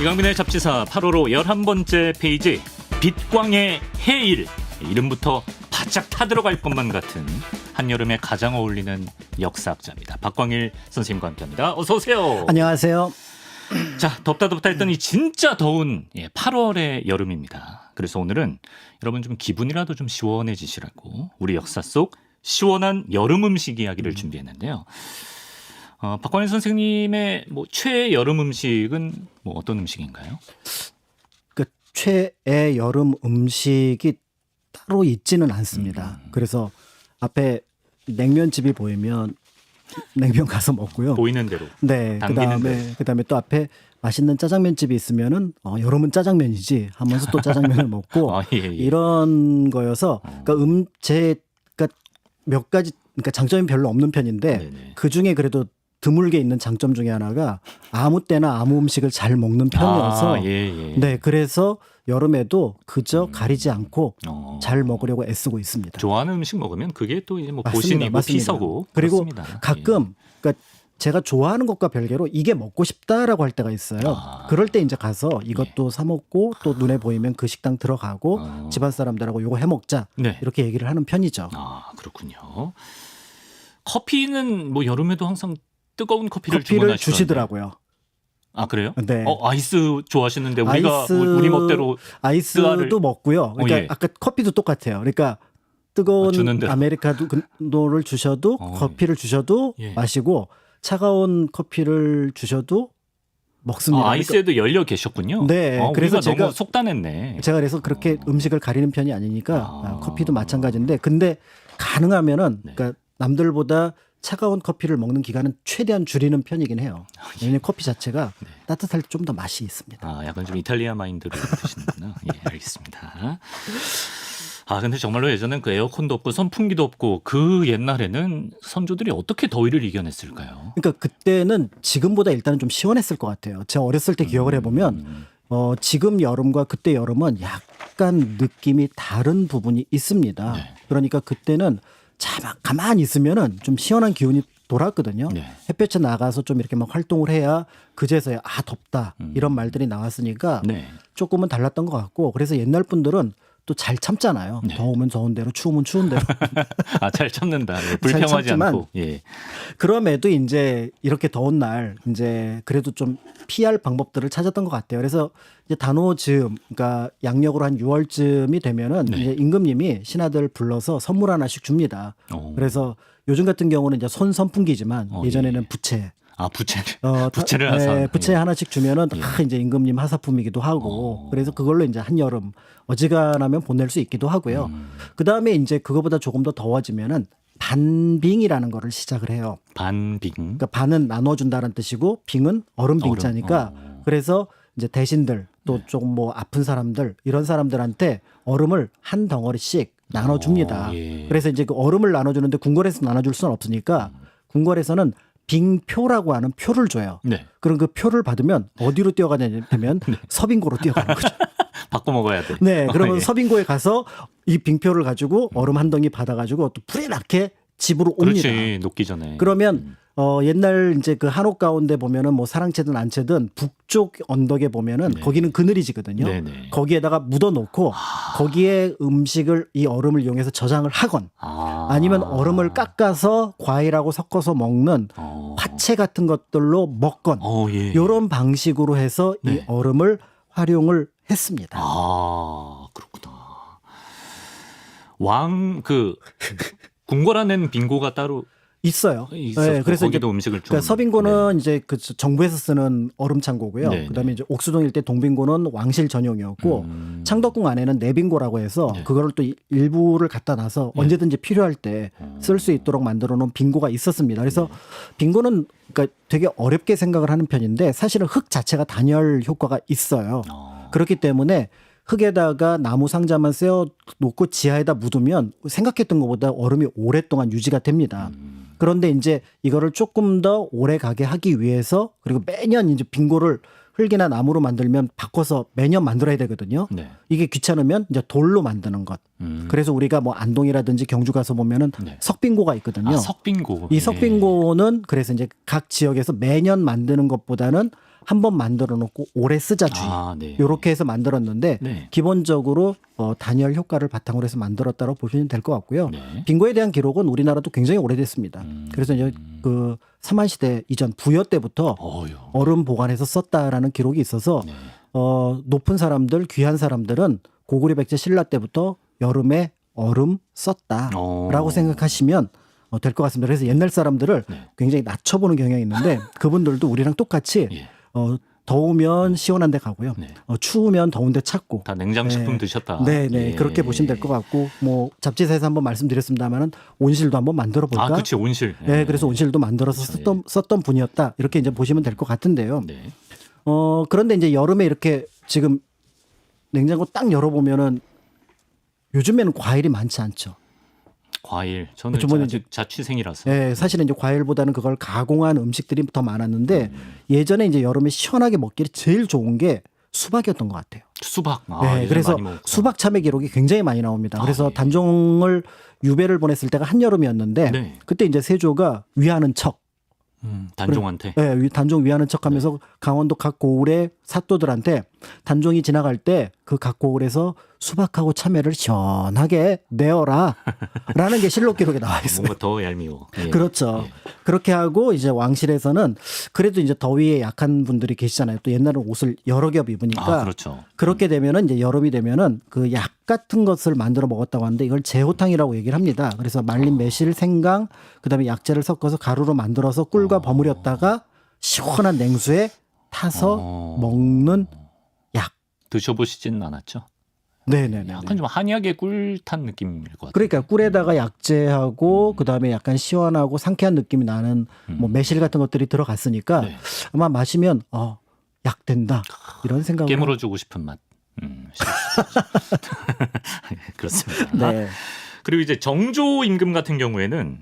이강민의 잡지사 8호로 11번째 페이지 빛광의 해일. 이름부터 바짝 타들어갈 것만 같은 한여름에 가장 어울리는 역사학자입니다. 박광일 선생님과 함께합니다. 어서 오세요. 안녕하세요. 자, 덥다 했더니 진짜 더운 8월의 여름입니다. 그래서 오늘은 여러분 좀 기분이라도 좀 시원해지시라고 우리 역사 속 시원한 여름 음식 이야기를 준비했는데요. 박광일 선생님의 최애 여름 음식은 어떤 음식인가요? 그 최애 여름 음식이 따로 있지는 않습니다. 그래서 앞에 냉면집이 보이면 냉면 가서 먹고요. 보이는 대로. 네. 그다음에 또 앞에 맛있는 짜장면집이 있으면은 여름은 짜장면이지 하면서 또 짜장면을 먹고 예. 이런 거여서 그러니까 제가 몇 가지 그러니까 장점이 별로 없는 편인데 네네. 그 중에 그래도 드물게 있는 장점 중에 하나가 아무 때나 아무 음식을 잘 먹는 편이어서 네, 그래서 여름에도 그저 가리지 않고 잘 먹으려고 애쓰고 있습니다. 좋아하는 음식 먹으면 그게 또 이제 맞습니다. 보신이고 맞습니다. 피서고 그리고 그렇습니다. 가끔 그러니까 제가 좋아하는 것과 별개로 이게 먹고 싶다라고 할 때가 있어요. 그럴 때 이제 가서 이것도 사 먹고 또 눈에 보이면 그 식당 들어가고 집안 사람들하고 요거 해 먹자 네. 이렇게 얘기를 하는 편이죠. 그렇군요. 커피는 여름에도 항상 뜨거운 커피를 주시더라고요. 아, 그래요? 네. 아이스 좋아하시는데 우리가 우리 멋대로 아이스도 먹고요. 그러니까 예. 아까 커피도 똑같아요. 그러니까 뜨거운 주는 대로. 아메리카노를 주셔도 커피를 주셔도 예. 마시고 차가운 커피를 주셔도 먹습니다. 아이스에도 열려 계셨군요. 네. 그래서 그래서 너무 속단했네. 제가 그래서 그렇게 음식을 가리는 편이 아니니까 커피도 마찬가지인데 근데 가능하면은 그러니까 남들보다 차가운 커피를 먹는 기간은 최대한 줄이는 편이긴 해요. 왜냐하면 커피 자체가 따뜻할 때 좀 더 맛이 있습니다. 약간 좀 이탈리아 마인드로 드시는구나. 예, 알겠습니다. 근데 정말로 예전엔 그 에어컨도 없고 선풍기도 없고 그 옛날에는 선조들이 어떻게 더위를 이겨냈을까요? 그러니까 그때는 지금보다 일단은 좀 시원했을 것 같아요. 제가 어렸을 때 기억을 해보면 지금 여름과 그때 여름은 약간 느낌이 다른 부분이 있습니다. 네. 그러니까 그때는 가만히 있으면은 좀 시원한 기운이 돌았거든요. 네. 햇볕에 나가서 좀 이렇게 막 활동을 해야 그제서야 덥다 이런 말들이 나왔으니까 네. 조금은 달랐던 것 같고 그래서 옛날 분들은 또 잘 참잖아요. 네. 더우면 더운 대로 추우면 추운 대로. 잘 참는다. 불평하지 참지만 않고. 예. 그럼에도 이제 이렇게 더운 날 이제 그래도 좀 피할 방법들을 찾았던 것 같아요. 그래서 이제 단오즈음, 그러니까 양력으로 한 6월쯤이 되면은 네. 이제 임금님이 신하들 불러서 선물 하나씩 줍니다. 그래서 요즘 같은 경우는 이제 손 선풍기지만 예전에는 부채. 부채를 하나 부채 하나씩 주면은 이제 임금님 하사품이기도 하고 그래서 그걸로 이제 한여름 어지간하면 보낼 수 있기도 하고요. 그 다음에 이제 그거보다 조금 더 더워지면은 반빙이라는 거를 시작을 해요. 반빙. 그러니까 반은 나눠준다는 뜻이고 빙은 얼음 빙자니까 그래서 이제 대신들 또 조금 아픈 사람들 이런 사람들한테 얼음을 한 덩어리씩 나눠줍니다. 예. 그래서 이제 그 얼음을 나눠주는데 궁궐에서 나눠줄 수는 없으니까 궁궐에서는 빙표라고 하는 표를 줘요. 네. 그럼 그 표를 받으면 어디로 뛰어가냐면 서빙고로 뛰어가는 거죠. 바꿔 먹어야 돼. 네, 그러면 서빙고에 가서 이 빙표를 가지고 얼음 한 덩이 받아가지고 또 불이 나게 집으로 옵니다. 그렇지, 녹기 전에. 그러면 옛날 이제 그 한옥 가운데 보면은 사랑채든 안채든 북쪽 언덕에 보면은 거기는 그늘이지거든요. 네네. 거기에다가 묻어놓고 거기에 음식을 이 얼음을 이용해서 저장을 하건 아니면 얼음을 깎아서 과일하고 섞어서 먹는 화채 같은 것들로 먹건 이런 방식으로 해서 이 얼음을 활용을 했습니다. 그렇구나. 궁궐안에는 빙고가 따로 있어요. 네, 그래서 거기도 음식을 좀. 그러니까 서빙고는 이제 그 정부에서 쓰는 얼음 창고고요. 그다음에 이제 옥수동 일대 동빙고는 왕실 전용이었고 창덕궁 안에는 내빙고라고 해서 그거를 또 일부를 갖다 놔서 언제든지 필요할 때 쓸 수 있도록 만들어 놓은 빙고가 있었습니다. 그래서 빙고는 그러니까 되게 어렵게 생각을 하는 편인데 사실은 흙 자체가 단열 효과가 있어요. 그렇기 때문에 흙에다가 나무 상자만 세워 놓고 지하에다 묻으면 생각했던 것보다 얼음이 오랫동안 유지가 됩니다. 그런데 이제 이거를 조금 더 오래 가게 하기 위해서 그리고 매년 이제 빙고를 흙이나 나무로 만들면 바꿔서 매년 만들어야 되거든요. 네. 이게 귀찮으면 이제 돌로 만드는 것. 그래서 우리가 안동이라든지 경주 가서 보면은 석빙고가 있거든요. 석빙고. 이 석빙고는 그래서 이제 각 지역에서 매년 만드는 것보다는 한 번 만들어 놓고 오래 쓰자주의 네. 이렇게 해서 만들었는데 네. 기본적으로 단열 효과를 바탕으로 해서 만들었다고 보시면 될 것 같고요. 네. 빙고에 대한 기록은 우리나라도 굉장히 오래됐습니다. 그래서 이제 그 삼한시대 이전 부여 때부터 얼음 보관해서 썼다라는 기록이 있어서 네. 높은 사람들, 귀한 사람들은 고구려 백제 신라 때부터 여름에 얼음 썼다라고 생각하시면 될 것 같습니다. 그래서 옛날 사람들을 네. 굉장히 낮춰보는 경향이 있는데 그분들도 우리랑 똑같이 예. 더우면 시원한 데 가고요. 네. 추우면 더운 데 찾고. 다 냉장식품 드셨다. 네, 예. 그렇게 보시면 될 것 같고 뭐 잡지사에서 한번 말씀드렸습니다만은 온실도 한번 만들어 볼까? 그렇지 온실. 네, 그래서 온실도 만들어서 그렇죠. 썼던 분이었다. 이렇게 이제 보시면 될 것 같은데요. 네. 그런데 이제 여름에 이렇게 지금 냉장고 딱 열어보면은 요즘에는 과일이 많지 않죠. 과일. 저는 그렇죠. 아직 자취생이라서. 네, 사실은 이제 과일보다는 그걸 가공한 음식들이 더 많았는데 예전에 이제 여름에 시원하게 먹기 제일 좋은 게 수박이었던 것 같아요. 수박. 네, 요즘 그래서 많이 먹었구나. 수박 참외 기록이 굉장히 많이 나옵니다. 그래서 예. 단종을 유배를 보냈을 때가 한여름이었는데 네. 그때 이제 세조가 위하는 척. 단종한테. 네, 단종 위하는 척 하면서 강원도 각 고을의 사또들한테 단종이 지나갈 때 그 각 고을에서 수박하고 참외를 시원하게 내어라 라는 게 실록 기록에 나와 있어요. 뭔가 더 얄미워. 예. 그렇죠. 예. 그렇게 하고 이제 왕실에서는 그래도 이제 더위에 약한 분들이 계시잖아요. 또 옛날에는 옷을 여러 겹 입으니까. 그렇죠. 그렇게 되면은 이제 여름이 되면은 그 약 같은 것을 만들어 먹었다고 하는데 이걸 제호탕이라고 얘기를 합니다. 그래서 말린 매실, 생강, 그다음에 약재를 섞어서 가루로 만들어서 꿀과 버무렸다가 시원한 냉수에 타서 먹는 약. 드셔보시지는 않았죠? 네네네. 약간 좀 한약의 꿀탄 느낌일 것 같아요. 그러니까 꿀에다가 약재하고 그다음에 약간 시원하고 상쾌한 느낌이 나는 뭐 매실 같은 것들이 들어갔으니까 네. 아마 마시면 약 된다 이런 생각을 깨물어주고 싶은 맛. 그렇습니다. 네. 그리고 이제 정조 임금 같은 경우에는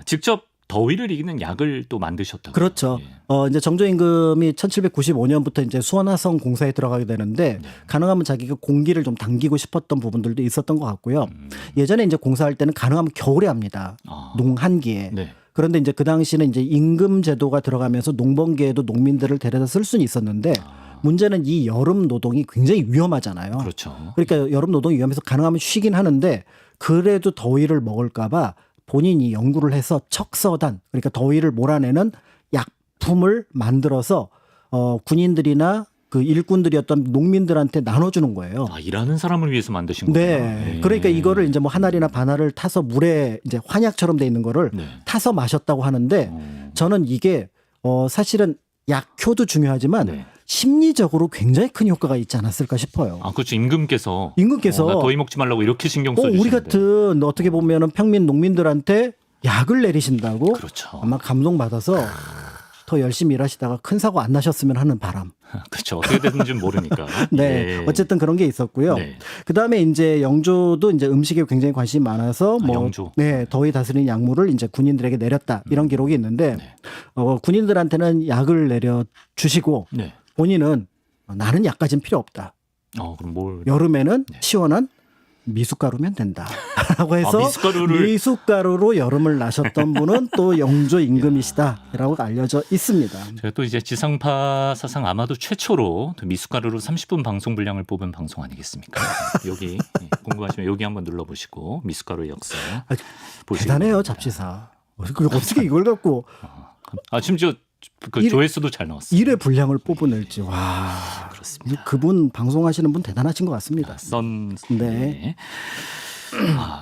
직접 더위를 이기는 약을 또 만드셨다고. 그렇죠. 예. 이제 정조 임금이 1795년부터 이제 수원화성 공사에 들어가게 되는데 네. 가능하면 자기가 공기를 좀 당기고 싶었던 부분들도 있었던 것 같고요. 예전에 이제 공사할 때는 가능하면 겨울에 합니다. 농한기에. 네. 그런데 이제 그 당시는 이제 임금 제도가 들어가면서 농번기에도 농민들을 데려다 쓸 수는 있었는데 문제는 이 여름 노동이 굉장히 위험하잖아요. 그렇죠. 그러니까 여름 노동이 위험해서 가능하면 쉬긴 하는데 그래도 더위를 먹을까봐 본인이 연구를 해서 척서단 그러니까 더위를 몰아내는 약품을 만들어서 군인들이나 그 일꾼들이었던 농민들한테 나눠주는 거예요. 일하는 사람을 위해서 만드신 거구나. 네. 그러니까 이거를 이제 뭐 한 알이나 반 알을 타서 물에 이제 환약처럼 돼 있는 거를 네. 타서 마셨다고 하는데 저는 이게 사실은 약효도 중요하지만 네. 심리적으로 굉장히 큰 효과가 있지 않았을까 싶어요. 그렇죠. 임금께서 나 더위 먹지 말라고 이렇게 신경 써주시는데. 우리 같은 어떻게 보면은 평민 농민들한테 약을 내리신다고 그렇죠. 아마 감동받아서 더 열심히 일하시다가 큰 사고 안 나셨으면 하는 바람. 그렇죠. 어떻게 되는지 모르니까. 네. 예. 어쨌든 그런 게 있었고요. 네. 그다음에 이제 영조도 이제 음식에 굉장히 관심이 많아서 영조. 네, 더위 다스리는 약물을 이제 군인들에게 내렸다. 이런 기록이 있는데 네. 군인들한테는 약을 내려 주시고 네. 본인은 나는 약까지는 필요 없다. 그럼 뭘? 여름에는 시원한 미숫가루면 된다라고 해서 미숫가루로 여름을 나셨던 분은 또 영조 임금이시다라고 알려져 있습니다. 제가 또 이제 지상파 사상 아마도 최초로 미숫가루로 30분 방송 분량을 뽑은 방송 아니겠습니까? 여기 궁금하시면 여기 한번 눌러보시고 미숫가루의 역사 보시고 대단해요 잡지사. 어떻게 이걸 갖고 심지어 그 조회수도 잘 나왔어요. 1회 분량을 뽑아낼지. 와, 그렇습니다. 그분 방송하시는 분 대단하신 것 같습니다. 네.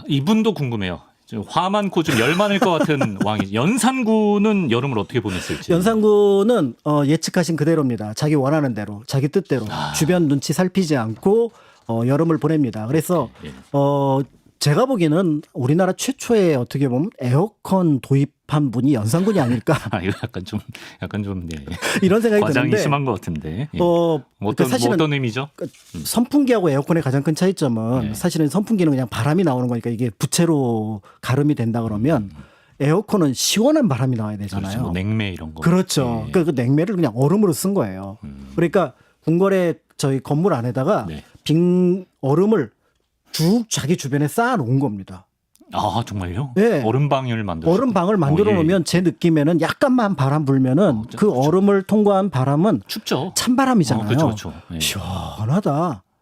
이분도 궁금해요. 화 많고 좀 열 많을 것 같은 왕이. 연산군은 여름을 어떻게 보냈을지. 연산군은 예측하신 그대로입니다. 자기 원하는 대로, 자기 뜻대로 주변 눈치 살피지 않고 여름을 보냅니다. 그래서 제가 보기에는 우리나라 최초의 어떻게 보면 에어컨 도입한 분이 연산군이 아닐까. 이거 약간 좀 네. 이런 생각이 과장이 드는데. 심한 것 같은데. 사실은 어떤 의미죠? 선풍기하고 에어컨의 가장 큰 차이점은 네. 사실은 선풍기는 그냥 바람이 나오는 거니까 이게 부채로 가름이 된다 그러면 에어컨은 시원한 바람이 나와야 되잖아요. 그렇죠. 뭐 냉매 이런 거. 그렇죠. 네. 그러니까 그 냉매를 그냥 얼음으로 쓴 거예요. 그러니까 궁궐에 저희 건물 안에다가 네. 빙 얼음을 쭉 자기 주변에 쌓아 놓은 겁니다. 아 정말요? 네. 얼음방을 만들어. 얼음방을 만들어 놓으면 제 느낌에는 약간만 바람 불면은 그 그렇죠. 얼음을 통과한 바람은 춥죠. 찬바람이잖아요. 그렇죠. 예.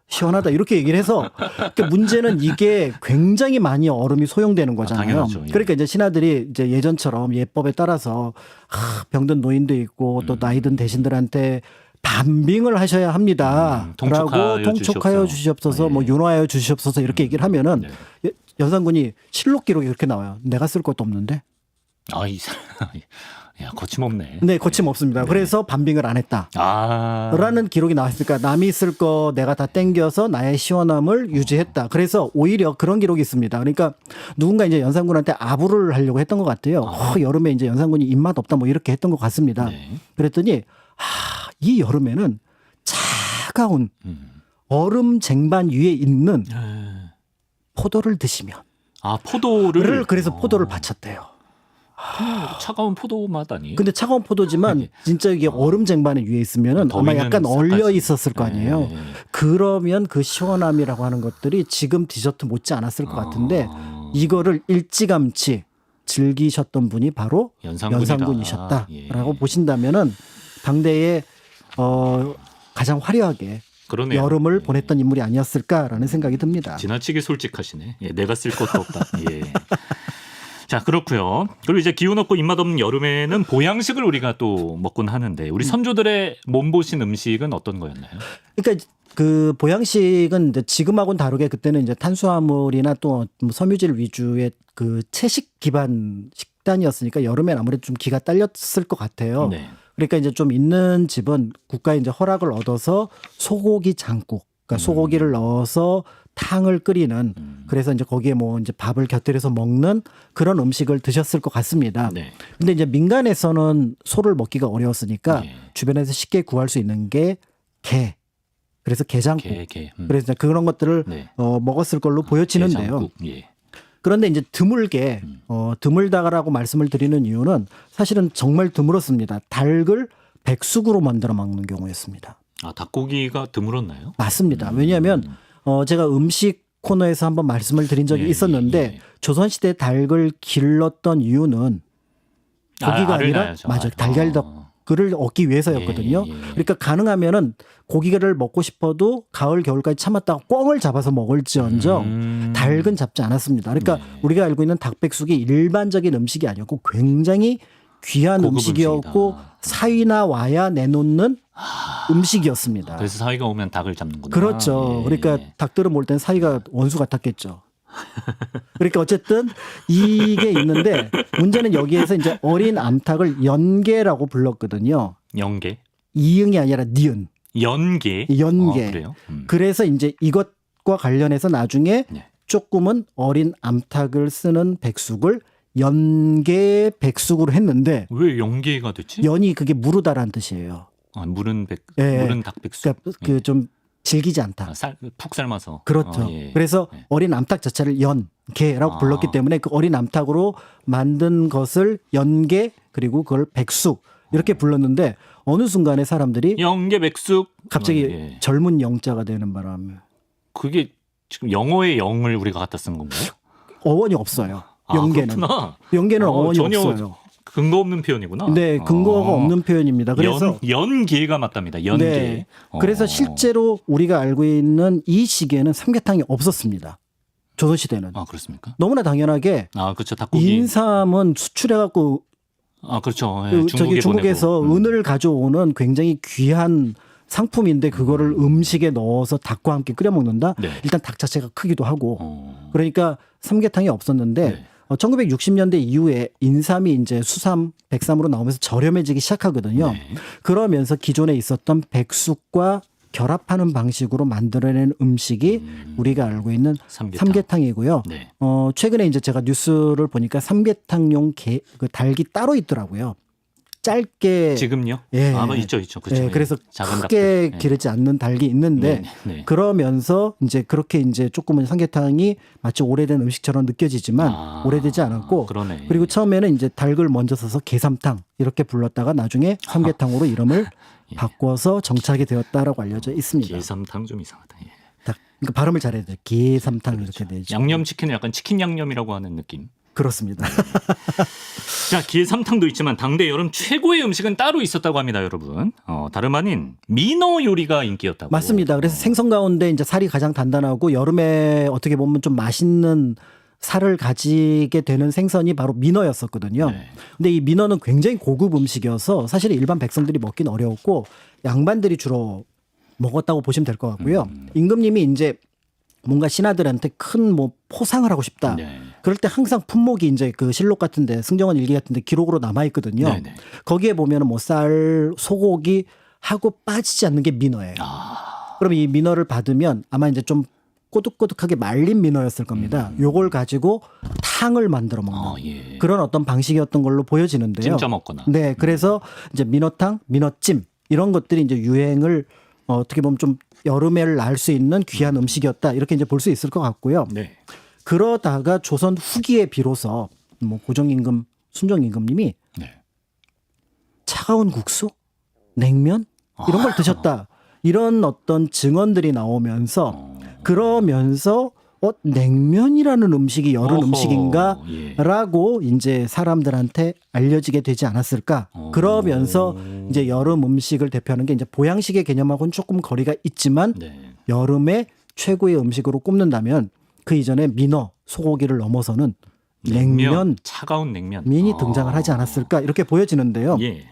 시원하다 이렇게 얘기를 해서 그러니까 문제는 이게 굉장히 많이 얼음이 소용되는 거잖아요. 당연하죠. 예. 그러니까 이제 신하들이 이제 예전처럼 예법에 따라서 병든 노인도 있고 또 나이든 대신들한테 반빙을 하셔야 합니다. 라고 통촉하여 주시옵소서, 뭐 윤화하여 주시옵소서 이렇게 얘기를 하면은 연산군이 실록 기록이 그렇게 나와요. 내가 쓸 것도 없는데. 이 사람, 야 거침없네. 네, 거침없습니다. 그래서 반빙을 안 했다. 라는 기록이 나왔으니까 남이 쓸 거 내가 다 땡겨서 나의 시원함을 유지했다. 그래서 오히려 그런 기록이 있습니다. 그러니까 누군가 이제 연산군한테 아부를 하려고 했던 것 같아요. 여름에 이제 연산군이 입맛 없다 뭐 이렇게 했던 것 같습니다. 네. 그랬더니 이 여름에는 차가운 얼음 쟁반 위에 있는 포도를 드시면 포도를 그래서 포도를 바쳤대요. 차가운 포도 맛 아니에요? 근데 차가운 포도지만 진짜 이게 얼음 쟁반에 위에 있으면은 아마 약간 얼려 있었을 거 아니에요. 그러면 그 시원함이라고 하는 것들이 지금 디저트 못지 않았을 것 같은데 이거를 일찌감치 즐기셨던 분이 바로 연산군이셨다라고 보신다면은 당대에 가장 화려하게 그러네요. 여름을 보냈던 인물이 아니었을까라는 생각이 듭니다. 지나치게 솔직하시네. 내가 쓸 것도 없다. 자, 그렇고요. 그리고 이제 기운 없고 입맛 없는 여름에는 보양식을 우리가 또 먹곤 하는데 우리 선조들의 몸보신 음식은 어떤 거였나요? 그러니까 그 보양식은 이제 지금하고는 다르게 그때는 이제 탄수화물이나 또 섬유질 위주의 그 채식 기반 식단이었으니까 여름엔 아무래도 좀 기가 딸렸을 것 같아요. 네. 그러니까 이제 좀 있는 집은 국가의 이제 허락을 얻어서 소고기 장국, 그러니까 소고기를 넣어서 탕을 끓이는 그래서 이제 거기에 뭐 이제 밥을 곁들여서 먹는 그런 음식을 드셨을 것 같습니다. 네. 근데 이제 민간에서는 소를 먹기가 어려웠으니까 주변에서 쉽게 구할 수 있는 게 게. 그래서 게장국. 그래서 이제 그런 것들을 먹었을 걸로 보여지는데요. 그런데 이제 드물게 드물다라고 말씀을 드리는 이유는 사실은 정말 드물었습니다. 닭을 백숙으로 만들어 먹는 경우였습니다. 닭고기가 드물었나요? 맞습니다. 왜냐하면 제가 음식 코너에서 한번 말씀을 드린 적이 있었는데 조선시대 닭을 길렀던 이유는 고기가 아니라 맞아요. 달걀덕을 얻기 위해서였거든요. 그러니까 가능하면은 고기를 먹고 싶어도 가을 겨울까지 참았다가 꿩을 잡아서 먹을지언정 닭은 잡지 않았습니다. 그러니까 우리가 알고 있는 닭백숙이 일반적인 음식이 아니었고 굉장히 귀한 음식이었고 사위나 와야 내놓는 음식이었습니다. 그래서 사위가 오면 닭을 잡는구나. 그렇죠. 그러니까 닭들은 볼 땐 사위가 원수 같았겠죠. 그러니까 어쨌든 이게 있는데 문제는 여기에서 이제 어린 암탉을 연계라고 불렀거든요. 연계? 이응이 아니라 니은. 연계. 그래요? 그래서 이제 이것과 관련해서 나중에 조금은 어린 암탉을 쓰는 백숙을 연계 백숙으로 했는데 왜 연계가 됐지? 연이 그게 무르다라는 뜻이에요. 무른 닭백숙. 그러니까 그 좀 질기지 않다. 푹 삶아서. 그렇죠. 그래서 어린 암탉 자체를 연계라고 불렀기 때문에 그 어린 암탉으로 만든 것을 연계 그리고 그걸 백숙 이렇게 불렀는데 어느 순간에 사람들이 연계 백숙 갑자기 젊은 영자가 되는 바람에 그게 지금 영어의 영을 우리가 갖다 쓴 건가요? 어원이 없어요. 연계는. 연계는 어원이 전혀 없어요. 근거 없는 표현이구나. 네, 근거가 없는 표현입니다. 그래서 연계가 맞답니다. 연계. 네, 그래서 실제로 우리가 알고 있는 이 시기에는 삼계탕이 없었습니다. 조선시대는. 그렇습니까? 너무나 당연하게 그렇죠. 닭고기. 인삼은 수출해갖고 그렇죠. 중국에서 은을 가져오는 굉장히 귀한 상품인데 그거를 음식에 넣어서 닭과 함께 끓여 먹는다. 일단 닭 자체가 크기도 하고 그러니까 삼계탕이 없었는데 1960년대 이후에 인삼이 이제 수삼, 백삼으로 나오면서 저렴해지기 시작하거든요. 그러면서 기존에 있었던 백숙과 결합하는 방식으로 만들어낸 음식이 우리가 알고 있는 삼계탕이고요. 최근에 이제 제가 뉴스를 보니까 삼계탕용 그 닭이 따로 있더라고요. 짧게 지금요? 있죠. 그렇죠. 그래서 크게 기르지 않는 닭이 있는데 그러면서 이제 그렇게 이제 조금은 삼계탕이 마치 오래된 음식처럼 느껴지지만 오래되지 않았고 그리고 처음에는 이제 닭을 먼저 써서 게삼탕 이렇게 불렀다가 나중에 삼계탕으로 이름을 바꿔서 정착이 되었다라고 알려져 있습니다. 게삼탕 좀 이상하다. 그러니까 발음을 잘해야 돼요. 기삼탕 이렇게 되죠. 양념치킨은 약간 치킨 양념이라고 하는 느낌. 그렇습니다. 자, 기삼탕도 있지만 당대 여름 최고의 음식은 따로 있었다고 합니다, 여러분. 다름 아닌 민어 요리가 인기였다고. 맞습니다. 그래서 생선 가운데 이제 살이 가장 단단하고 여름에 어떻게 보면 좀 맛있는 살을 가지게 되는 생선이 바로 민어였었거든요. 네. 근데 이 민어는 굉장히 고급 음식이어서 사실 일반 백성들이 먹긴 어려웠고 양반들이 주로 먹었다고 보시면 될 것 같고요. 임금님이 이제 뭔가 신하들한테 큰 뭐 포상을 하고 싶다. 네. 그럴 때 항상 품목이 이제 그 실록 같은데 승정원 일기 같은데 기록으로 남아 있거든요. 네네. 거기에 보면은 뭐 쌀, 소고기 하고 빠지지 않는 게 민어예요. 그럼 이 민어를 받으면 아마 이제 좀 꼬득꼬득하게 말린 민어였을 겁니다. 요걸 가지고 탕을 만들어 먹는 예. 그런 어떤 방식이었던 걸로 보여지는데요. 찜쪄 먹거나. 네, 그래서 이제 민어탕, 민어찜 이런 것들이 이제 유행을 어떻게 보면 좀 여름에를 날 수 있는 귀한 음식이었다 이렇게 이제 볼 수 있을 것 같고요. 네. 그러다가 조선 후기에 비로소 뭐 고종임금, 순종임금님이 네. 차가운 국수, 냉면 이런 걸 드셨다 이런 어떤 증언들이 나오면서 그러면서 냉면이라는 음식이 여름 어허, 음식인가라고 이제 사람들한테 알려지게 되지 않았을까. 그러면서 이제 여름 음식을 대표하는 게 이제 보양식의 개념하고는 조금 거리가 있지만 네. 여름의 최고의 음식으로 꼽는다면 그 이전에 민어, 소고기를 넘어서는 냉면, 차가운 냉면. 민이 등장을 하지 않았을까 이렇게 보여지는데요. 예.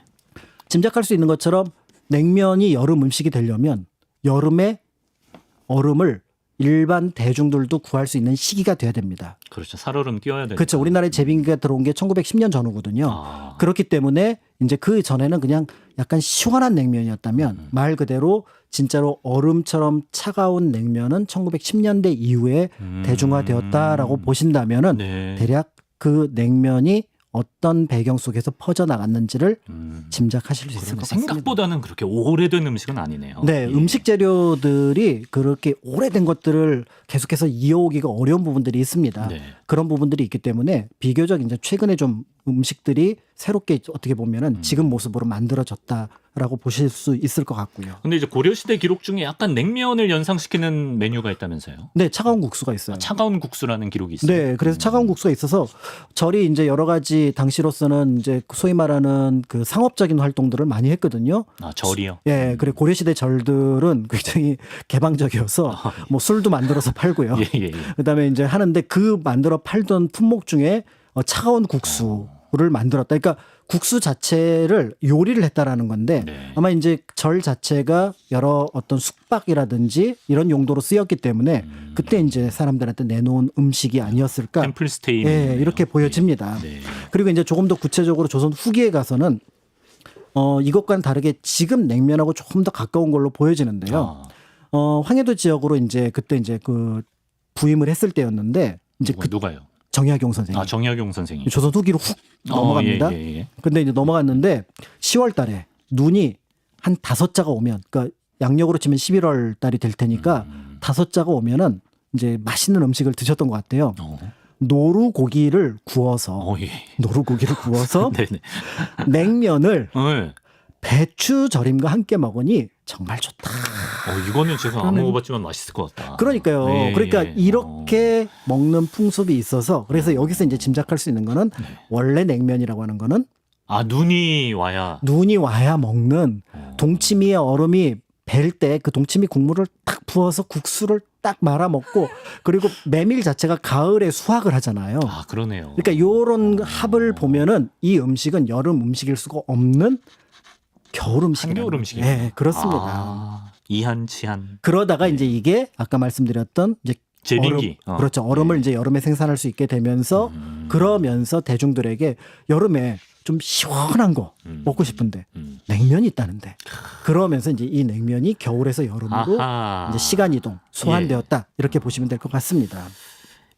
짐작할 수 있는 것처럼 냉면이 여름 음식이 되려면 여름에 얼음을 일반 대중들도 구할 수 있는 시기가 돼야 됩니다. 그렇죠. 살얼음 띄워야 되니까. 그렇죠. 우리나라에 제빙기가 들어온 게 1910년 전후거든요. 그렇기 때문에 이제 그 전에는 그냥 약간 시원한 냉면이었다면 말 그대로 진짜로 얼음처럼 차가운 냉면은 1910년대 이후에 대중화되었다라고 보신다면은 네. 대략 그 냉면이 어떤 배경 속에서 퍼져나갔는지를 짐작하실 수 있을 것 같습니다. 생각보다는 그렇게 오래된 음식은 아니네요. 네, 예. 음식 재료들이 그렇게 오래된 것들을 계속해서 이어오기가 어려운 부분들이 있습니다. 네. 그런 부분들이 있기 때문에 비교적 이제 최근에 좀 음식들이 새롭게 어떻게 보면은 지금 모습으로 만들어졌다라고 보실 수 있을 것 같고요. 근데 이제 고려시대 기록 중에 약간 냉면을 연상시키는 메뉴가 있다면서요? 네, 차가운 국수가 있어요. 차가운 국수라는 기록이 있어요. 네, 그래서 차가운 국수가 있어서 절이 이제 여러 가지 당시로서는 이제 소위 말하는 그 상업적인 활동들을 많이 했거든요. 아, 절이요? 예, 그래 고려시대 절들은 굉장히 개방적이어서 뭐 술도 만들어서 팔고요. 예, 예, 예. 그다음에 이제 하는데 그 만들어 팔던 품목 중에 차가운 국수를 만들었다. 그러니까 국수 자체를 요리를 했다라는 건데 네. 아마 이제 절 자체가 여러 어떤 숙박이라든지 이런 용도로 쓰였기 때문에 그때 이제 사람들한테 내놓은 음식이 아니었을까. 템플 스테이. 예, 이렇게 보여집니다. 네. 그리고 이제 조금 더 구체적으로 조선 후기에 가서는 이것과는 다르게 지금 냉면하고 조금 더 가까운 걸로 보여지는데요. 황해도 지역으로 이제 그때 이제 그 부임을 했을 때였는데 이제 누가요? 정약용 선생님. 아, 정약용 선생님. 조선 후기로 훅 넘어갑니다. 예, 예, 예. 근데 이제 넘어갔는데 10월 달에 눈이 한 5자가 오면 그러니까 양력으로 치면 11월 달이 될 테니까 5자가 오면은 이제 맛있는 음식을 드셨던 것 같아요. 노루고기를 구워서 예. 노루고기를 구워서 네네. 냉면을 네. 배추 절임과 함께 먹으니 정말 좋다. 이거는 제가 안 먹어봤지만 맛있을 것 같다. 그러니까요. 예, 그러니까 예. 이렇게 먹는 풍습이 있어서 그래서 여기서 이제 짐작할 수 있는 거는 원래 냉면이라고 하는 거는 아, 눈이 와야. 눈이 와야 먹는 동치미에 얼음이 벨 때 그 동치미 국물을 딱 부어서 국수를 딱 말아 먹고 그리고 메밀 자체가 가을에 수확을 하잖아요. 아, 그러네요. 그러니까 요런 합을 보면은 이 음식은 여름 음식일 수가 없는 겨울 음식이에요. 한겨울 음식이에요. 네, 그렇습니다. 아, 이한치한. 그러다가 이제 이게 아까 말씀드렸던 이제 제빙기. 얼음, 그렇죠. 얼음을 네. 이제 여름에 생산할 수 있게 되면서 그러면서 대중들에게 여름에 좀 시원한 거 먹고 싶은데 냉면이 있다는데 그러면서 이제 이 냉면이 겨울에서 여름으로 아하. 이제 시간 이동 소환되었다 이렇게 보시면 될 것 같습니다.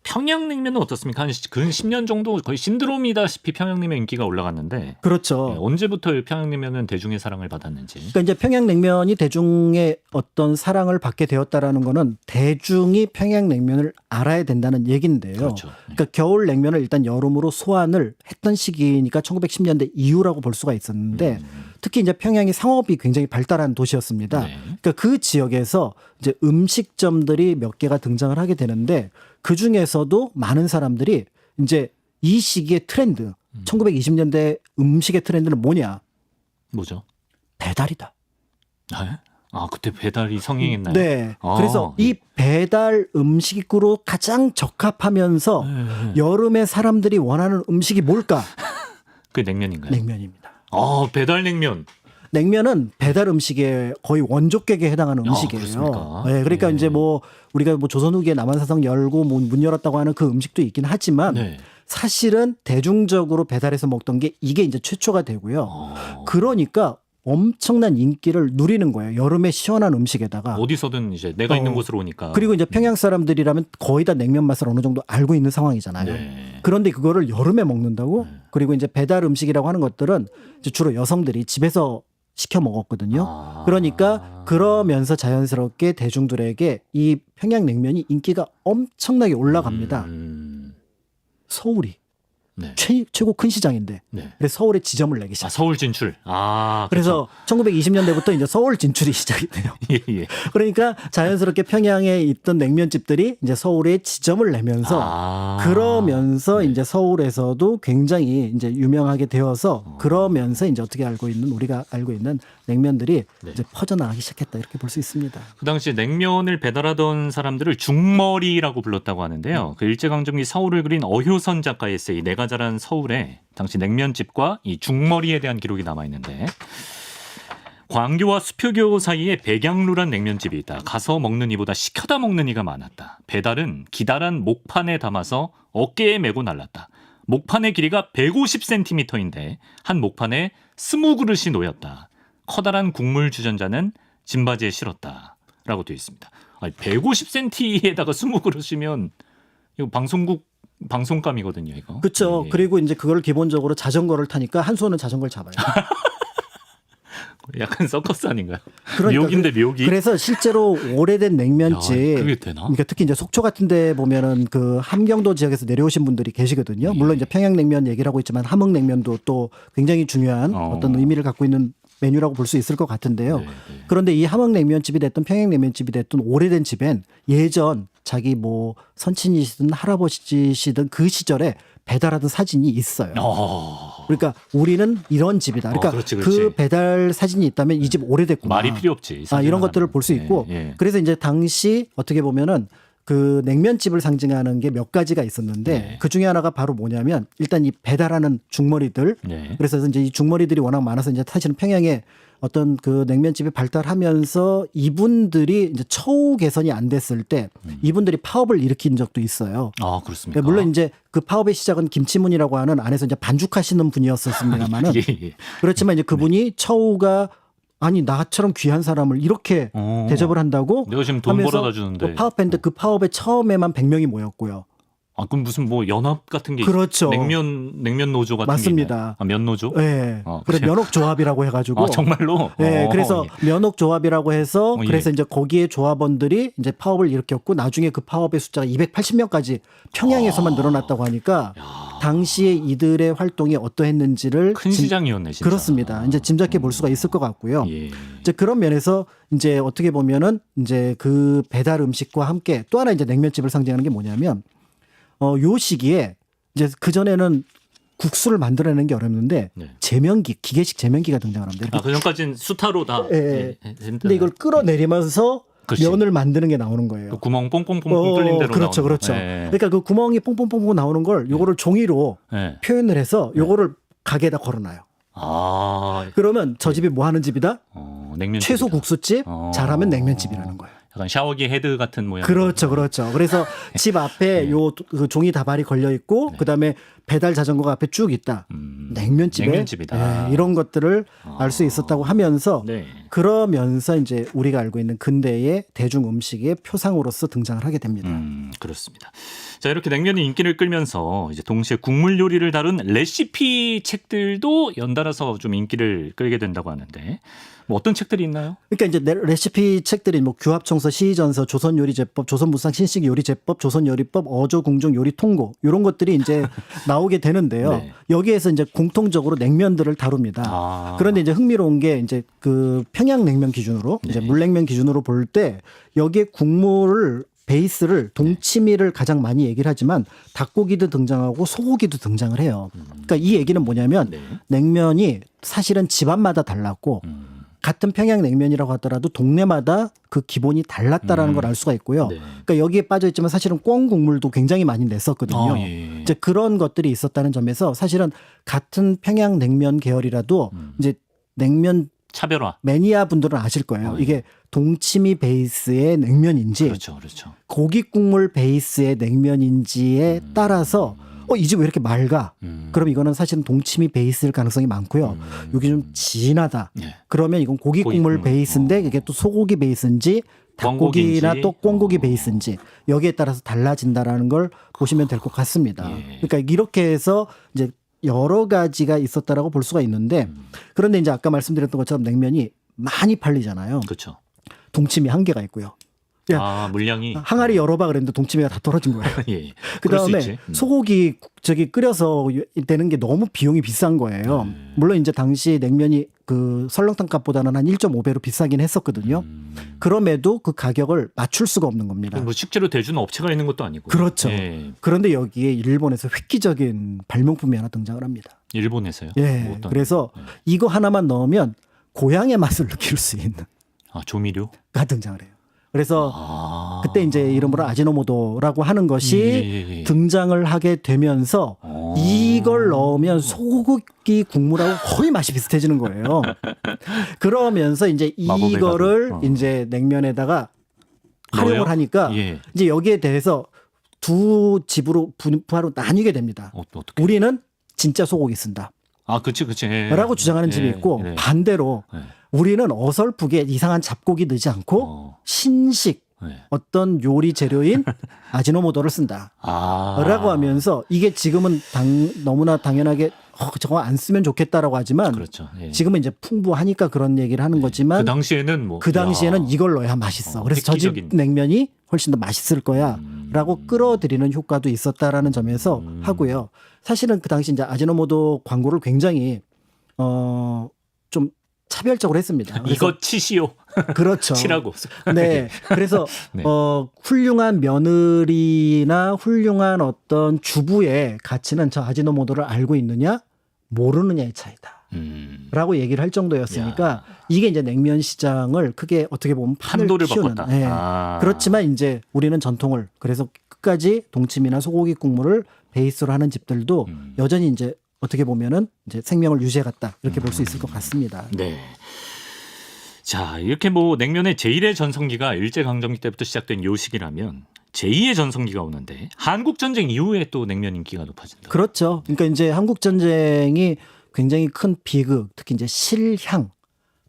평양냉면은 어떻습니까? 한 근 10년 정도 거의 신드롬이다시피 평양냉면 인기가 올라갔는데 그렇죠. 언제부터 평양냉면은 대중의 사랑을 받았는지. 그러니까 이제 평양냉면이 대중의 어떤 사랑을 받게 되었다라는 거는 대중이 평양냉면을 알아야 된다는 얘기인데요. 그렇죠. 그러니까 겨울 냉면을 일단 여름으로 소환을 했던 시기니까 1910년대 이후라고 볼 수가 있었는데 특히 이제 평양이 상업이 굉장히 발달한 도시였습니다. 네. 그러니까 그러니까 그 지역에서 이제 음식점들이 몇 개가 등장을 하게 되는데 그 중에서도 많은 사람들이 이제 이 시기의 트렌드, 1920년대 음식의 트렌드는 뭐냐? 뭐죠? 배달이다. 아, 그때 배달이 성행했나요? 네. 그래서 이 배달 음식으로 가장 적합하면서 여름에 사람들이 원하는 음식이 뭘까? 그 냉면인가요? 냉면입니다. 배달 냉면. 냉면은 배달 음식의 거의 원조격에 해당하는 음식이에요. 그렇습니까? 네, 그러니까 네. 이제 뭐 우리가 뭐 조선 후기에 남한사성 열고 문 열었다고 하는 그 음식도 있긴 하지만 네. 사실은 대중적으로 배달해서 먹던 게 이게 이제 최초가 되고요. 그러니까 엄청난 인기를 누리는 거예요. 여름에 시원한 음식에다가. 어디서든 이제 내가 있는 곳으로 오니까. 그리고 이제 평양 사람들이라면 거의 다 냉면 맛을 어느 정도 알고 있는 상황이잖아요. 네. 그런데 그거를 여름에 먹는다고? 그리고 이제 배달 음식이라고 하는 것들은 이제 주로 여성들이 집에서 시켜 먹었거든요. 그러니까 그러면서 자연스럽게 대중들에게 이 평양냉면이 인기가 엄청나게 올라갑니다. 서울이 네. 최고 큰 시장인데 네. 그래서 서울에 지점을 내기 시작. 서울 진출. 그래서 1920년대부터 이제 서울 진출이 시작이 돼요. 예, 예. 그러니까 자연스럽게 평양에 있던 냉면집들이 이제 서울에 지점을 내면서 그러면서 이제 서울에서도 굉장히 이제 유명하게 되어서 그러면서 이제 어떻게 우리가 알고 있는 냉면들이 네. 이제 퍼져나가기 시작했다 이렇게 볼 수 있습니다. 그 당시 냉면을 배달하던 사람들을 중머리라고 불렀다고 하는데요. 그 일제강점기 서울을 그린 어효선 작가의 에세이 내가 자란 서울에 당시 냉면집과 이 중머리에 대한 기록이 남아 있는데 광교와 수표교 사이에 백양루란 냉면집이 있다. 가서 먹는 이보다 시켜다 먹는 이가 많았다. 배달은 기다란 목판에 담아서 어깨에 메고 날랐다. 목판의 길이가 150cm인데 한 목판에 20그릇이 놓였다. 커다란 국물 주전자는 짐바지에 실었다라고 되어 있습니다. 150cm에다가 20그릇이면 이거 방송감이거든요, 이거. 그렇죠. 예. 그리고 이제 그걸 기본적으로 자전거를 타니까 한 손은 자전거를 잡아요. 약간 서커스 아닌가요? 그러니까 묘기인데 묘기. 그래서 실제로 오래된 냉면집, 그게 되나? 그러니까 특히 이제 속초 같은데 보면은 그 함경도 지역에서 내려오신 분들이 계시거든요. 물론 이제 평양냉면 얘기를 하고 있지만 함흥냉면도 또 굉장히 중요한 어떤 의미를 갖고 있는 메뉴라고 볼 수 있을 것 같은데요. 네. 그런데 이 함흥냉면집이 됐든 평양냉면집이 됐든 오래된 집엔 예전 자기 뭐 선친이시든 할아버지시든 그 시절에 배달하던 사진이 있어요. 그러니까 우리는 이런 집이다. 그러니까 그렇지. 그 배달 사진이 있다면 이 집 오래됐구나. 말이 필요 없지. 이런 것들을 볼 수 있고 예. 그래서 이제 당시 어떻게 보면은 그 냉면집을 상징하는 게 몇 가지가 있었는데 네. 그 중에 하나가 바로 뭐냐면 일단 이 배달하는 중머리들 네. 그래서 이제 이 중머리들이 워낙 많아서 이제 사실은 평양에 어떤 그 냉면집이 발달하면서 이분들이 이제 처우 개선이 안 됐을 때 이분들이 파업을 일으킨 적도 있어요. 그렇습니까? 물론 이제 그 파업의 시작은 김치문이라고 하는 안에서 이제 반죽하시는 분이었었습니다만은 예. 그렇지만 이제 그분이 처우가 아니 나처럼 귀한 사람을 이렇게 대접을 한다고 내가 지금 돈 하면서 벌어다 주는데. 파업했는데 그 파업에 처음에만 100명이 모였고요. 그럼 무슨 뭐 연합 같은 게 그렇죠. 냉면 노조 같은 맞습니다. 게 면 노조? 네. 그래 면옥조합이라고 해가지고. 정말로? 네. 그래서 면옥조합이라고 해서 예. 그래서 이제 거기에 조합원들이 이제 파업을 일으켰고 나중에 그 파업의 숫자가 280명까지 평양에서만 늘어났다고 하니까 당시에 이들의 활동이 어떠했는지를 큰 시장이었네, 진짜. 그렇습니다. 이제 짐작해 볼 수가 있을 것 같고요. 예. 이제 그런 면에서 이제 어떻게 보면은 이제 그 배달 음식과 함께 또 하나 이제 냉면집을 상징하는 게 뭐냐면 요 시기에 이제 그 전에는 국수를 만들어내는 게 어렵는데 네. 제면기, 기계식 제면기가 등장을 합니다. 그 전까지는 수타로 다. 예. 근데 이걸 끌어내리면서 그렇지. 면을 만드는 게 나오는 거예요. 그 구멍 뽕뽕뽕 뚫린 대로 그렇죠, 나오는 그렇죠. 거. 예. 그러니까 그 구멍이 뽕뽕뽕뽕 나오는 걸 요거를 종이로 예. 표현을 해서 요거를 가게에다 걸어놔요. 그러면 저 집이 뭐 하는 집이다? 냉면집. 최소 국수집, 잘하면 냉면집이라는 거예요. 약간 샤워기 헤드 같은 모양. 그렇죠, 그렇죠. 그래서 집 앞에 요 그 종이 다발이 걸려 있고 그다음에 배달 자전거가 앞에 쭉 있다. 냉면집이다. 이런 것들을 알 수 있었다고 하면서 네. 그러면서 이제 우리가 알고 있는 근대의 대중 음식의 표상으로서 등장을 하게 됩니다. 그렇습니다. 자, 이렇게 냉면이 인기를 끌면서 이제 동시에 국물 요리를 다룬 레시피 책들도 연달아서 좀 인기를 끌게 된다고 하는데 뭐 어떤 책들이 있나요? 그러니까 이제 레시피 책들이 뭐 규합청서, 시전서, 조선요리제법, 조선무상 신식요리제법, 조선요리법, 어조궁중 요리통고 이런 것들이 이제 나오게 되는데요. 네. 여기에서 이제 공통적으로 냉면들을 다룹니다. 그런데 이제 흥미로운 게 이제 그 평양냉면 기준으로 이제 물냉면 기준으로 볼 때 여기에 국물을 베이스를 동치미를 가장 많이 얘기를 하지만 닭고기도 등장하고 소고기도 등장을 해요. 그러니까 이 얘기는 뭐냐면 냉면이 사실은 집안마다 달랐고 같은 평양냉면이라고 하더라도 동네마다 그 기본이 달랐다라는 걸 알 수가 있고요. 그러니까 여기에 빠져 있지만 사실은 꿩 국물도 굉장히 많이 냈었거든요. 이제 그런 것들이 있었다는 점에서 사실은 같은 평양냉면 계열이라도 이제 냉면 차별화 매니아 분들은 아실 거예요. 이게 동치미 베이스의 냉면인지 그렇죠. 고기 국물 베이스의 냉면인지에 따라서 이 집 왜 이렇게 맑아? 그럼 이거는 사실은 동치미 베이스일 가능성이 많고요. 여기 좀 진하다. 그러면 이건 고기 국물 베이스인데 이게 또 소고기 베이스인지 닭고기나 또 꿩고기 베이스인지 여기에 따라서 달라진다라는 걸 보시면 될 것 같습니다. 그러니까 이렇게 해서 이제 여러 가지가 있었다라고 볼 수가 있는데 그런데 이제 아까 말씀드렸던 것처럼 냉면이 많이 팔리잖아요. 그렇죠. 동치미 한 개가 있고요. 물량이 항아리 열어봐 그랬는데 동치미가 다 떨어진 거예요. 그다음에 소고기 저기 끓여서 되는 게 너무 비용이 비싼 거예요. 물론 이제 당시 냉면이 그 설렁탕 값보다는 한 1.5배로 비싸긴 했었거든요. 그럼에도 그 가격을 맞출 수가 없는 겁니다. 뭐 실제로 대주는 업체가 있는 것도 아니고. 그렇죠. 그런데 여기에 일본에서 획기적인 발명품이 하나 등장을 합니다. 일본에서요? 그래서 이거 하나만 넣으면 고향의 맛을 느낄 수 있는 조미료가 등장을 해요. 그래서 그때 이제 이름으로 아지노모토라고 하는 것이 등장을 하게 되면서 이걸 넣으면 소고기 국물하고 거의 맛이 비슷해지는 거예요. 그러면서 이제 이거를 이제 냉면에다가 활용을 하니까 이제 여기에 대해서 두 집으로 분파로 나뉘게 됩니다. 우리는 진짜 소고기 쓴다. 그치. 라고 주장하는 집이 있고 반대로 우리는 어설프게 이상한 잡고기 넣지 않고 신식 어떤 요리 재료인 아지노모토를 쓴다. 라고 하면서 이게 지금은 너무나 당연하게 저거 안 쓰면 좋겠다라고 하지만 지금은 이제 풍부하니까 그런 얘기를 하는 거지만 그 당시에는 이걸 넣어야 맛있어. 그래서 저 집 냉면이 훨씬 더 맛있을 거야. 라고 끌어들이는 효과도 있었다라는 점에서 하고요. 사실은 그 당시 이제 아지노모토 광고를 굉장히 좀 차별적으로 했습니다. 이거 치시오. 그렇죠. 치라고. 네. 그래서 훌륭한 며느리나 훌륭한 어떤 주부의 가치는 저 아지노모토를 알고 있느냐 모르느냐의 차이다. 라고 얘기를 할 정도였으니까 이게 이제 냉면 시장을 크게 어떻게 보면 판도를 키우는. 그렇지만 이제 우리는 전통을 그래서 끝까지 동치미나 소고기 국물을 베이스로 하는 집들도 여전히 이제 어떻게 보면은 이제 생명을 유지해갔다 이렇게 볼 수 있을 것 같습니다. 네. 자, 이렇게 뭐 냉면의 제1의 전성기가 일제강점기 때부터 시작된 요식이라면 제2의 전성기가 오는데 한국 전쟁 이후에 또 냉면 인기가 높아진다. 그렇죠. 그러니까 이제 한국 전쟁이 굉장히 큰 비극, 특히 이제 실향,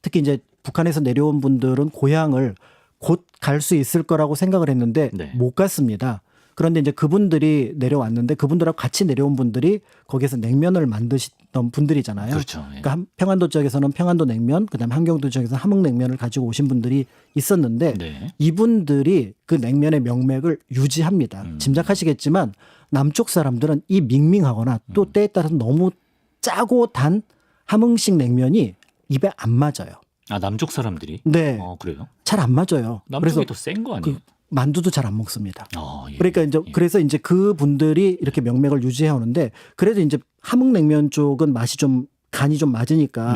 특히 이제 북한에서 내려온 분들은 고향을 곧 갈 수 있을 거라고 생각을 했는데 못 갔습니다. 그런데 이제 그분들이 내려왔는데 그분들하고 같이 내려온 분들이 거기에서 냉면을 만드시던 분들이잖아요. 그렇죠. 그러니까 평안도 지역에서는 평안도 냉면, 그다음에 함경도 지역에서는 함흥냉면을 가지고 오신 분들이 있었는데 이분들이 그 냉면의 명맥을 유지합니다. 짐작하시겠지만 남쪽 사람들은 이 밍밍하거나 또 때에 따라서 너무 짜고 단 함흥식 냉면이 입에 안 맞아요. 남쪽 사람들이? 네. 그래요? 잘 안 맞아요. 남쪽이 더 센 거 아니에요? 만두도 잘 안 먹습니다. 그러니까 이제 그래서 이제 그 분들이 이렇게 명맥을 유지해 오는데 그래도 이제 함흥냉면 쪽은 맛이 좀 간이 좀 맞으니까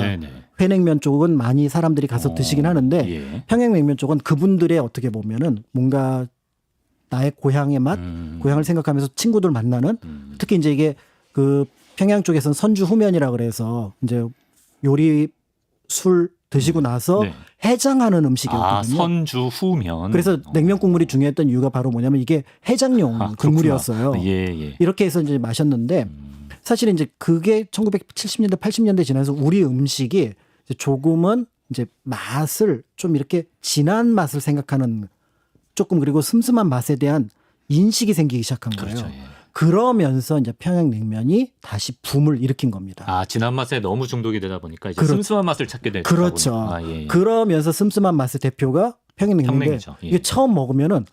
회냉면 쪽은 많이 사람들이 가서 드시긴 하는데 평양냉면 쪽은 그분들의 어떻게 보면은 뭔가 나의 고향의 맛, 고향을 생각하면서 친구들 만나는 특히 이제 이게 그 평양 쪽에서는 선주 후면이라 그래서 이제 요리 술 드시고 나서 해장하는 음식이었거든요. 선주 후면. 그래서 냉면 국물이 중요했던 이유가 바로 뭐냐면 이게 해장용 국물이었어요. 이렇게 해서 이제 마셨는데 사실은 이제 그게 1970년대 80년대 지나서 우리 음식이 이제 조금은 이제 맛을 좀 이렇게 진한 맛을 생각하는 조금 그리고 슴슴한 맛에 대한 인식이 생기기 시작한 거예요. 그러면서 이제 평양냉면이 다시 붐을 일으킨 겁니다. 진한 맛에 너무 중독이 되다 보니까 이제 슴슴한 맛을 찾게 됐다. 그렇죠. 그러면서 슴슴한 맛의 대표가 평양냉면인데 이게 처음 먹으면은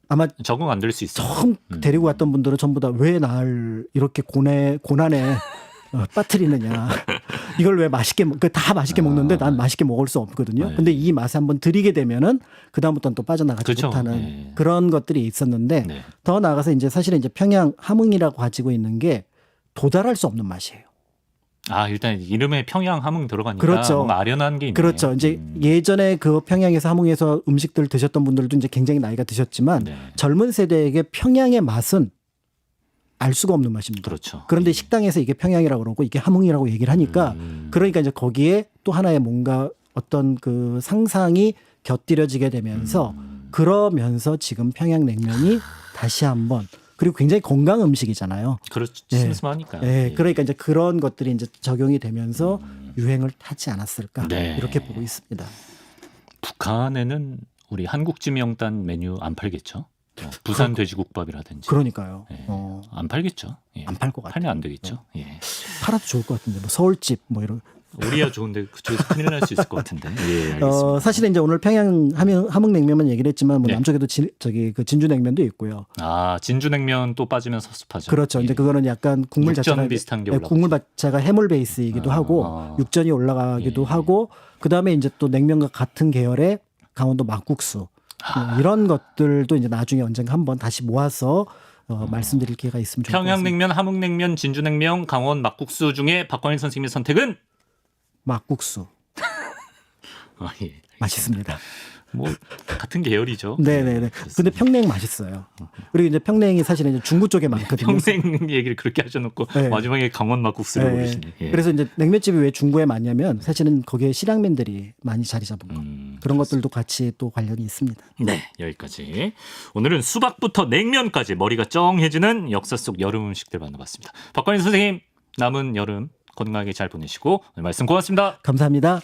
아마 적응 안 될 수 있어요. 처음 데리고 왔던 분들은 전부 다 왜 날 이렇게 고난에 빠뜨리느냐. 이걸 왜 맛있게 다 맛있게 먹는데 난 맛있게 먹을 수 없거든요. 네. 근데 이 맛에 한번 들이게 되면은 그 다음부터는 또 빠져나가지 그렇죠. 못하는 네. 그런 것들이 있었는데 네. 더 나아가서 이제 사실은 이제 평양 함흥이라고 가지고 있는 게 도달할 수 없는 맛이에요. 아, 일단 이름에 평양 함흥 들어가니까 그렇죠. 뭔가 아련한 게 있네요. 그렇죠. 이제 예전에 그 평양에서 함흥에서 음식들 드셨던 분들도 이제 굉장히 나이가 드셨지만 네. 젊은 세대에게 평양의 맛은 알 수가 없는 맛입니다. 그렇죠. 그런데 식당에서 이게 평양이라고 그러고 이게 함흥이라고 얘기를 하니까 그러니까 이제 거기에 또 하나의 뭔가 어떤 그 상상이 곁들여지게 되면서 그러면서 지금 평양냉면이 다시 한번 그리고 굉장히 건강 음식이잖아요. 그렇죠. 예. 슴슴하니까. 예, 그러니까 이제 그런 것들이 이제 적용이 되면서 유행을 타지 않았을까 네. 이렇게 보고 있습니다. 북한에는 우리 한국지명단 메뉴 안 팔겠죠? 부산 돼지국밥이라든지. 그러니까요. 예. 안 팔겠죠? 예. 안 팔 것 같아요. 팔면 안 되겠죠? 예. 팔아도 좋을 것 같은데 뭐 서울집 뭐 이런. 우리야 좋은데 그쪽에서 큰일 날 수 있을 것 같은데. 예, 알겠습니다. 사실은 이제 오늘 평양 함흥냉면만 얘기를 했지만 뭐 네. 남쪽에도 저기 그 진주냉면도 있고요. 아, 진주냉면 또 빠지면 섭섭하죠. 그렇죠. 예. 이제 그거는 약간 국물 육전 자체가 비슷한 게 예, 올라가죠. 국물 자체가 해물 베이스이기도 하고 아. 육전이 올라가기도 예. 하고 그다음에 이제 또 냉면과 같은 계열의 강원도 막국수 이런 것들도 이제 나중에 언젠가 한번 다시 모아서 말씀드릴 기회가 있으면 좋을 것 같습니다. 평양냉면, 함흥냉면, 진주냉면, 강원 막국수 중에 박광일 선생님의 선택은 막국수 아, 예. 맛있습니다. 뭐 같은 계열이죠. 네네네. 근데 평냉 맛있어요. 그리고 이제 평냉이 사실은 이제 중부 쪽에 많거든요. 평생 얘기를 그렇게 하셔놓고 네. 마지막에 강원 막국수를 네. 고르시네. 예. 그래서 이제 냉면집이 왜 중구에 많냐면 사실은 거기에 실향민들이 많이 자리 잡은 거. 그런 것들도 같이 또 관련이 있습니다. 네, 여기까지. 오늘은 수박부터 냉면까지 머리가 쩡해지는 역사 속 여름 음식들 만나봤습니다. 박광일 선생님, 남은 여름 건강하게 잘 보내시고 오늘 말씀 고맙습니다. 감사합니다.